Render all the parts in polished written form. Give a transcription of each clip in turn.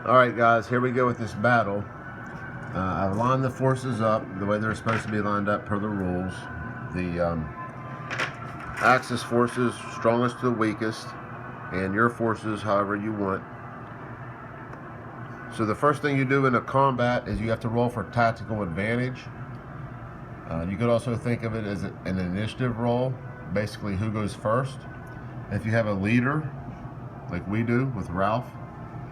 Alright guys, here we go with this battle. I've lined the forces up the way they're supposed to be lined up per the rules. The Axis forces, strongest to the weakest, and your forces however you want. So the first thing you do in a combat is you have to roll for tactical advantage. You could also think of it as an initiative roll, basically who goes first. If you have a leader, like we do with Ralph,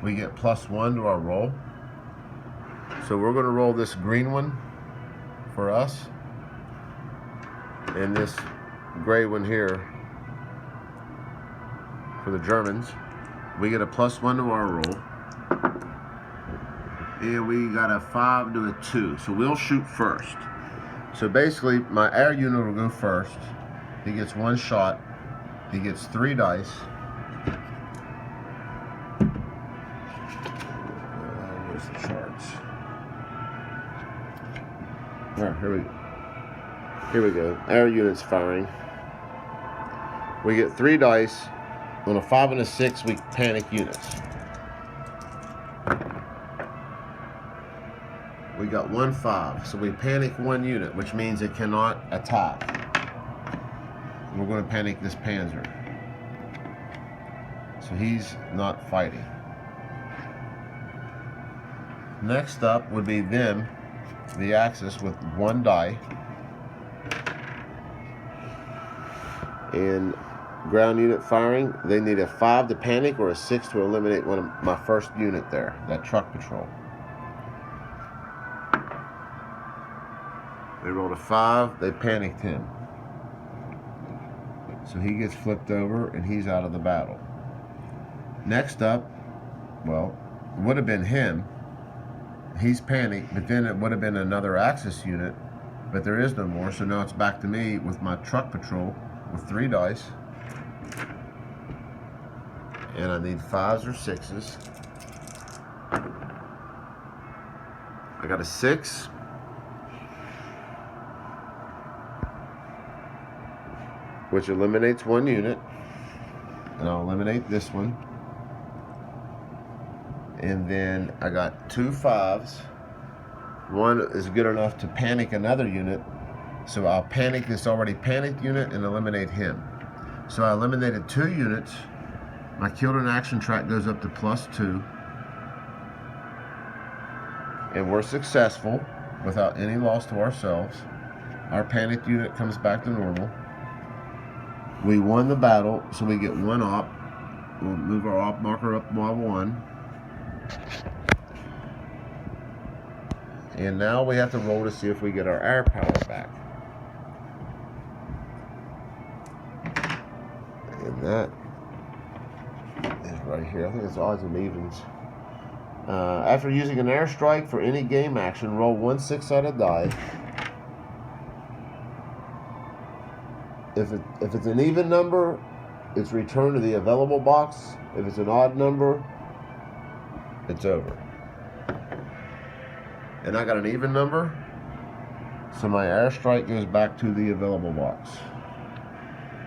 we get +1 to our roll. So we're going to roll this green one for us, and this gray one here for the Germans. We get a +1 to our roll, and we got a 5 to a 2. So we'll shoot first. So basically, my air unit will go first. He gets 1 shot. He gets 3 dice. Where's the charts? All right, here we go. Air unit's firing. We get 3 dice. On a 5 and a 6, we panic units. We got 1 5, so we panic 1 unit, which means it cannot attack. We're going to panic this Panzer. So he's not fighting. Next up would be them, the Axis, with 1 die. And ground unit firing, they need a 5 to panic or a 6 to eliminate one of my first unit there, that truck patrol. They rolled a 5, they panicked him. So he gets flipped over and he's out of the battle. Next up, well, would have been him. He's panicked, but then it would have been another Axis unit, but there is no more, so now it's back to me with my truck patrol with 3 dice. And I need 5s or 6s. I got a 6. Which eliminates 1 unit. And I'll eliminate this one. And then I got 2 5s. 1 is good enough to panic another unit. So I'll panic this already panicked unit and eliminate him. So I eliminated 2 units. My killed in action track goes up to +2. And we're successful without any loss to ourselves. Our panicked unit comes back to normal. We won the battle, so we get 1 op. We'll move our op marker up by 1. And now we have to roll to see if we get our air power back. And that is right here. I think it's odds and evens. After using an airstrike for any game action, roll 1 6-sided die. If it's an even number, it's returned to the available box. If it's an odd number, it's over. And I got an even number, so my airstrike goes back to the available box.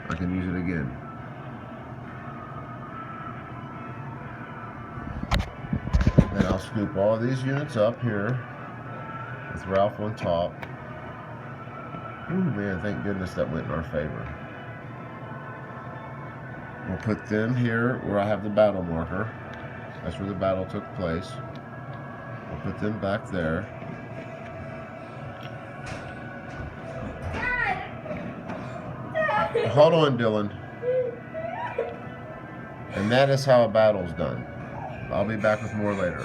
I can use it again. Then I'll scoop all these units up here with Ralph on top. Ooh, man, thank goodness that went in our favor. We'll put them here where I have the battle marker. That's where the battle took place. We'll put them back there. Hold on, Dylan. And that is how a battle's done. I'll be back with more later.